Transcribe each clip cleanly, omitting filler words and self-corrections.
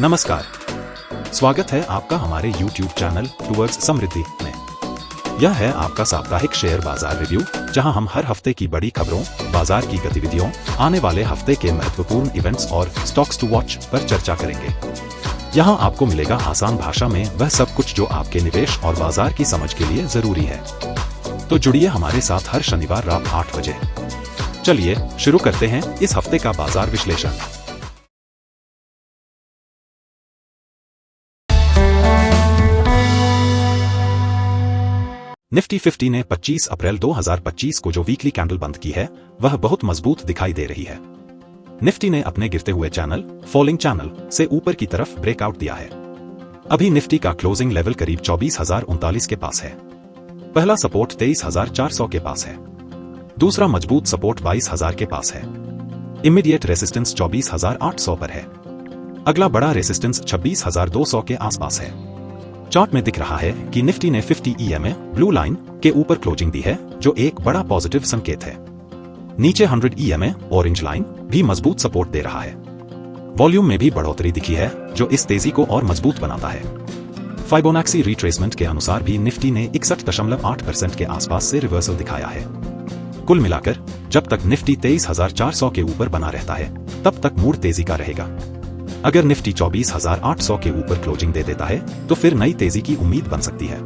नमस्कार, स्वागत है आपका हमारे YouTube चैनल टूवर्ड्स समृद्धि में। यह है आपका साप्ताहिक शेयर बाजार रिव्यू, जहां हम हर हफ्ते की बड़ी खबरों, बाजार की गतिविधियों, आने वाले हफ्ते के महत्वपूर्ण इवेंट्स और स्टॉक्स टू वॉच पर चर्चा करेंगे। यहां आपको मिलेगा आसान भाषा में वह सब कुछ जो आपके निवेश और बाजार की समझ के लिए जरूरी है। तो जुड़िए हमारे साथ हर शनिवार रात 8 बजे। चलिए शुरू करते हैं इस हफ्ते का बाजार विश्लेषण। निफ्टी 50 ने 25 अप्रैल 2025 को जो वीकली कैंडल बंद की है वह बहुत मजबूत दिखाई दे रही है। निफ्टी ने अपने गिरते हुए चैनल, फॉलिंग चैनल से ऊपर की तरफ ब्रेकआउट दिया है। अभी निफ्टी का क्लोजिंग लेवल करीब 24,039 के पास है। पहला सपोर्ट 23,400 के पास है। दूसरा मजबूत सपोर्ट 22,000 के पास है। इमीडिएट रेसिस्टेंस 24,800 पर है। अगला बड़ा रेसिस्टेंस 26,200 के आसपास है। चार्ट में दिख रहा है कि निफ्टी ने 50 EMA ब्लू लाइन के ऊपर क्लोजिंग दी है, जो एक बड़ा पॉजिटिव संकेत है। नीचे 100 EMA ऑरेंज लाइन भी मजबूत सपोर्ट दे रहा है। वॉल्यूम में भी बढ़ोतरी दिखी है, जो इस तेजी को और मजबूत बनाता है। फाइबोनाक्सी रिट्रेसमेंट के अनुसार भी निफ्टी ने 61.8% के आसपास से रिवर्सल दिखाया है। कुल मिलाकर जब तक निफ्टी 23,400 के ऊपर बना रहता है, तब तक मूड तेजी का रहेगा। अगर निफ्टी 24,800 के ऊपर क्लोजिंग दे देता है, तो फिर नई तेजी की उम्मीद बन सकती है।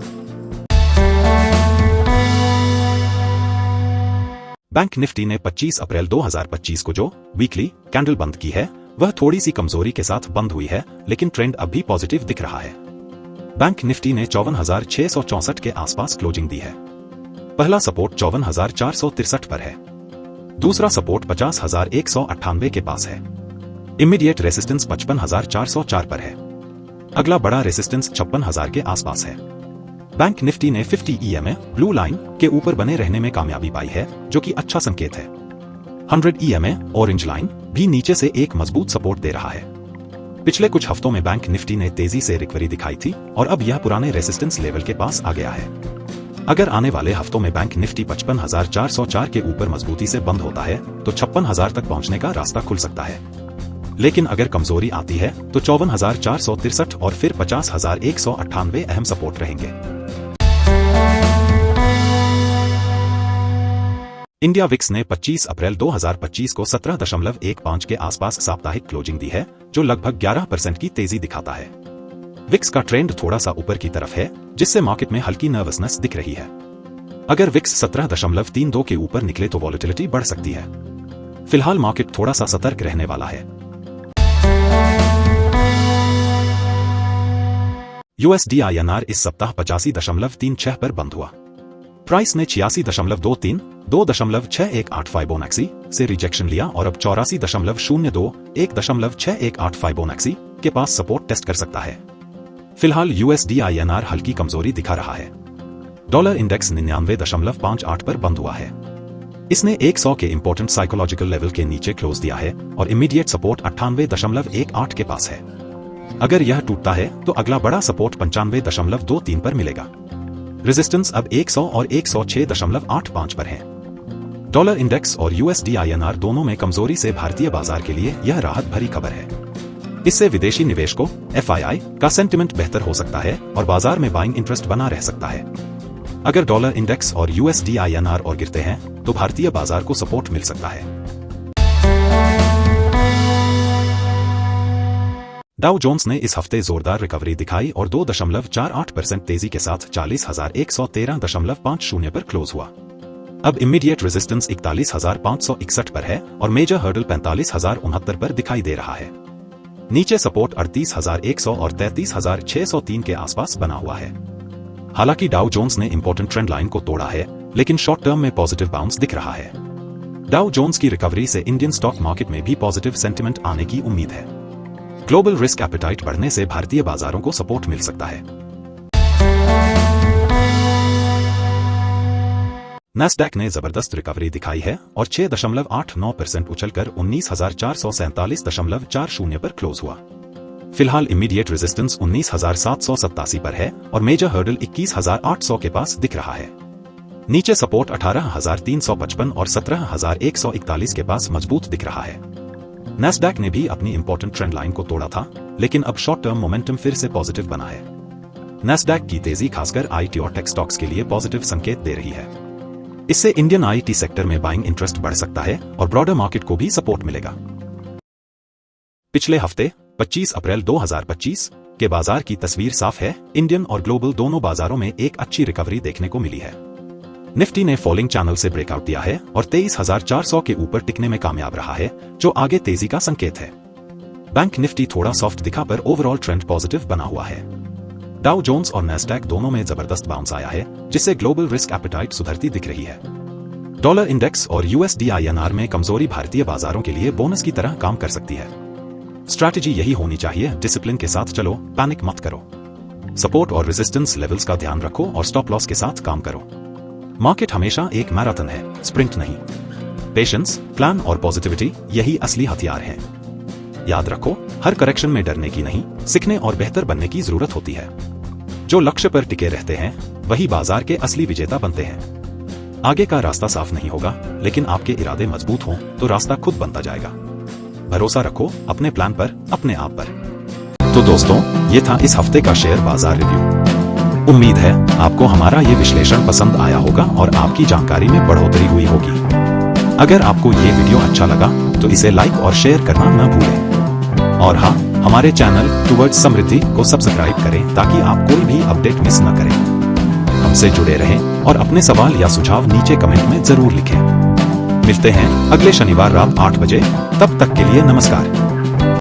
बैंक निफ्टी ने 25 अप्रैल 2025 को जो वीकली कैंडल बंद की है, वह थोड़ी सी कमजोरी के साथ बंद हुई है, लेकिन ट्रेंड अब भी पॉजिटिव दिख रहा है। बैंक निफ्टी ने 54,664 के आसपास क्लोजिंग दी है। पहला सपोर्ट 54,463 पर है। दूसरा सपोर्ट 50,198 के पास है। इमीडिएट रेसिस्टेंस 55,404 पर है। अगला बड़ा रेसिस्टेंस 56,000 के आसपास है। बैंक निफ्टी ने 50 EMA ब्लू लाइन के ऊपर बने रहने में कामयाबी पाई है, जो कि अच्छा संकेत है। 100 EMA ऑरेंज लाइन भी नीचे से एक मजबूत सपोर्ट दे रहा है। पिछले कुछ हफ्तों में बैंक निफ्टी ने तेजी से रिकवरी दिखाई थी और अब यह पुराने रेसिस्टेंस लेवल के पास आ गया है। अगर आने वाले हफ्तों में बैंक निफ्टी 55,404 के ऊपर मजबूती से बंद होता है, तो 56,000 तक पहुंचने का रास्ता खुल सकता है। लेकिन अगर कमजोरी आती है, तो 54,463 और फिर 50,198 अहम सपोर्ट रहेंगे। इंडिया विक्स ने 25 अप्रैल 2025 को 17.15 के आसपास साप्ताहिक क्लोजिंग दी है, जो लगभग 11% की तेजी दिखाता है। विक्स का ट्रेंड थोड़ा सा ऊपर की तरफ है, जिससे मार्केट में हल्की नर्वसनेस दिख रही है। अगर विक्स 17.32 के ऊपर निकले तो वॉलेटिलिटी बढ़ सकती है। फिलहाल मार्केट थोड़ा सा सतर्क रहने वाला है। USD INR इस सप्ताह 85.36 पर बंद हुआ। प्राइस ने 86.23, 2.618 फाइबोनाक्सी से रिजेक्शन लिया और अब 84.02, 1.618 फाइबोनाक्सी के पास सपोर्ट टेस्ट कर सकता है। फिलहाल USD INR हल्की कमजोरी दिखा रहा है। डॉलर इंडेक्स 99.58 पर बंद हुआ है। इसने 100 के इंपॉर्टेंट साइकोलॉजिकल लेवल के नीचे क्लोज दिया है और इमीडिएट सपोर्ट 98.18 के पास है। अगर यह टूटता है तो अगला बड़ा सपोर्ट 95.23 पर मिलेगा। रेजिस्टेंस अब 100 और 106.85 पर है। डॉलर इंडेक्स और USD INR दोनों में कमजोरी से भारतीय बाजार के लिए यह राहत भरी खबर है। इससे विदेशी निवेशकों FII का सेंटिमेंट बेहतर हो सकता है और बाजार में बाइंग इंटरेस्ट बना रह सकता है। अगर डॉलर इंडेक्स और USD INR और गिरते हैं, तो भारतीय बाजार को सपोर्ट मिल सकता है। डाउ जोन्स ने इस हफ्ते जोरदार रिकवरी दिखाई और 2.48% तेजी के साथ 40,113.50 पर क्लोज हुआ। अब इमीडिएट रेजिस्टेंस 41,561 पर है और मेजर हर्डल 45,069 पर दिखाई दे रहा है। नीचे सपोर्ट 38,100 और 33,603 के आसपास बना हुआ है। हालांकि डाउ जोन्स ने इंपॉर्टेंट ट्रेंड लाइन को तोड़ा है, लेकिन शॉर्ट टर्म में पॉजिटिव बाउंस दिख रहा है। डाउ जोन्स की रिकवरी से इंडियन स्टॉक मार्केट में भी पॉजिटिव सेंटिमेंट आने की उम्मीद है। ग्लोबल रिस्क एपेटाइट बढ़ने से भारतीय बाजारों को सपोर्ट मिल सकता है। नैस्डैक ने जबरदस्त रिकवरी दिखाई है और 6.89% उछलकर 19,447.40 पर क्लोज हुआ। फिलहाल इमीडिएट रेजिस्टेंस 19,787 पर है और मेजर हर्डल 21,800 के पास दिख रहा है। नीचे सपोर्ट 18,355 और 17,141 के पास मजबूत दिख रहा है। नैस्डैक ने भी अपनी इंपॉर्टेंट ट्रेंड लाइन को तोड़ा था, लेकिन अब शॉर्ट टर्म मोमेंटम फिर से पॉजिटिव बना है। नैस्डैक की तेजी खासकर आईटी और टेक स्टॉक्स के लिए पॉजिटिव संकेत दे रही है। इससे इंडियन आईटी सेक्टर में बाइंग इंटरेस्ट बढ़ सकता है और ब्रॉडर मार्केट को भी सपोर्ट मिलेगा। पिछले हफ्ते 25 अप्रैल 2025 के बाजार की तस्वीर साफ है। इंडियन और ग्लोबल दोनों बाजारों में एक अच्छी रिकवरी देखने को मिली है। निफ्टी ने फॉलिंग चैनल से ब्रेकआउट दिया है और 23,400 के ऊपर टिकने में कामयाब रहा है, जो आगे तेजी का संकेत है। बैंक निफ्टी थोड़ा सॉफ्ट दिखा पर ओवरऑल ट्रेंड पॉजिटिव बना हुआ है। डाउ जोन्स और नैस्डैक दोनों में जबरदस्त बाउंस आया है, जिससे ग्लोबल रिस्क एपेटाइट सुधरती दिख रही है। डॉलर इंडेक्स और यूएसडी INR में कमजोरी भारतीय बाजारों के लिए बोनस की तरह काम कर सकती है। स्ट्रैटेजी यही होनी चाहिए, डिसिप्लिन के साथ चलो, पैनिक मत करो। सपोर्ट और रेजिस्टेंस लेवल्स का ध्यान रखो और स्टॉप लॉस के साथ काम करो। मार्केट हमेशा एक मैराथन है, स्प्रिंट नहीं। पेशेंस, प्लान और पॉजिटिविटी यही असली हथियार हैं। याद रखो, हर करेक्शन में डरने की नहीं, सीखने और बेहतर बनने की जरूरत होती है। जो लक्ष्य पर टिके रहते हैं वही बाजार के असली विजेता बनते हैं। आगे का रास्ता साफ नहीं होगा, लेकिन आपके इरादे मजबूत हों तो रास्ता खुद बनता जाएगा। भरोसा रखो अपने प्लान पर, अपने आप पर। तो दोस्तों, ये था इस हफ्ते का शेयर बाजार रिव्यू। उम्मीद है आपको हमारा ये विश्लेषण पसंद आया होगा और आपकी जानकारी में बढ़ोतरी हुई होगी। अगर आपको ये वीडियो अच्छा लगा तो इसे लाइक और शेयर करना न भूलें। और हाँ, हमारे चैनल टुवर्ड्स समृद्धि को सब्सक्राइब करें ताकि आप कोई भी अपडेट मिस न करें। हमसे जुड़े रहें और अपने सवाल या सुझाव नीचे कमेंट में जरूर लिखें। मिलते हैं अगले शनिवार रात 8 बजे। तब तक के लिए नमस्कार।